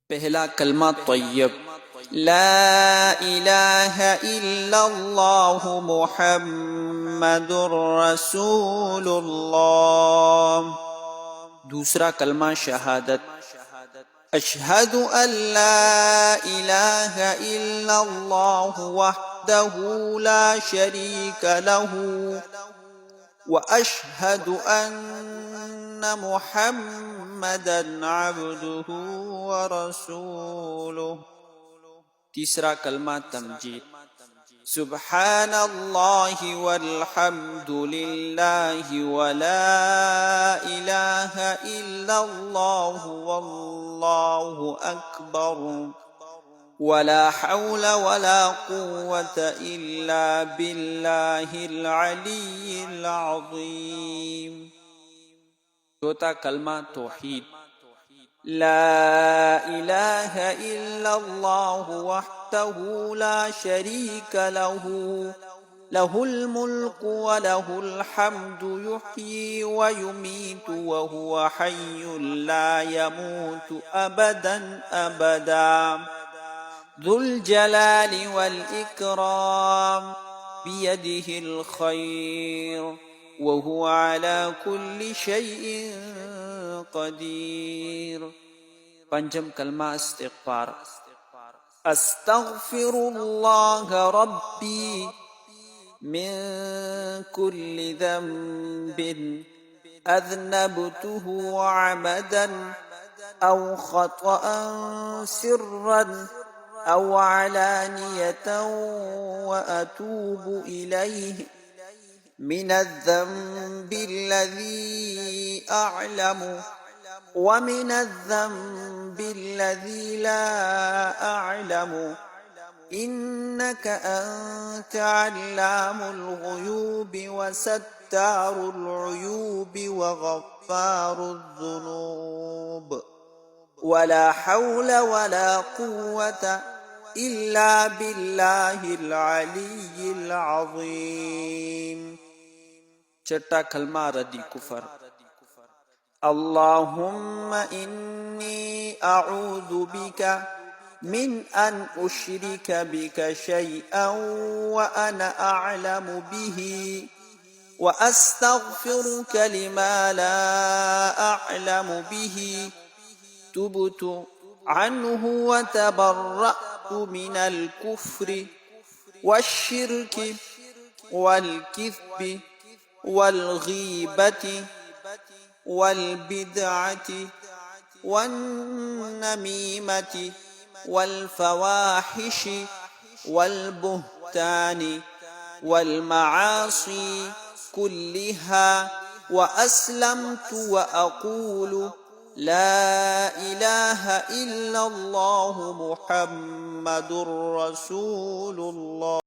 पहला कलमा तय्यब, ला इलाहा इल्लल्लाह मुहम्मदुर रसूलुल्लाह। दूसरा कलमा शहादत, अशहदु अल्ला इलाहा इल्लल्लाह वहदहू ला शरीक लहू व अशहदु अन्न मुहम्मदन अब्दुहू व रसूलुहु। तीसरा कलमा तमजीद, सुब्हानल्लाहि वल्हम्दुलिल्लाहि व ला इलाहा इल्लल्लाह वल्लाहु अकबर वला हौला वला कुव्वता इल्ला बिल्लाहिल अलिय्यिल अज़ीम। चौथा कलमा तौहीद, ला इलाहा इल्लल्लाह वहदहू ला शरीक लहू लहुल मुल्कु व लहुल हम्दु युह्यी व युमीतु व हुवा हय्युन ला यमूतु अबदन अबदा ज़ुल जलालि वल इकराम बियदिहिल खैर व हुवा अला कुल्लि शैइन क़दीर। पंचम कलमा इस्तिग़फ़ार, अस्तग़फ़िरुल्लाह रब्बी मिन कुल्लि ज़ंबिन अज़नबतुहु अमदन औ ख़तअन सिर्रन औ अलानियतन व अतूबु इलैहि मिनज़्ज़ंबिल्लज़ी अअलमु व मिनज़्ज़ंबिल्लज़ी ला अअलमु इन्नक अन्त अल्लामुल ग़ुयूबि व सत्तारुल उयूबि व ग़फ़्फ़ारुज़ ज़ुनूब वला हौला वला कुव्वता इल्ला बिल्लाहिल अलिय्यिल अज़ीम। छठा कलमा रद्दी कुफर, अल्लाहुम्मा इन्नी अऊज़ु बिका मिन अन उश्रिका बिका शैअन व अना अअलमु बिही व अस्तग़फिरुका लिमा ला अअलमु बिही तुबतु अन्हु व तबर्रअतु मिनल कुफ्रि वश्शिर्कि वल किज़्बि वल गीबति वल बिदअति वन नमीमति वल फवाहिशि वल बुहतानि वल मआसी कुल्लिहा व अस्लमतु व अक़ूलु ला इलाहा इल्लल्लाह मुहम्मदुर रसूलुल्लाह।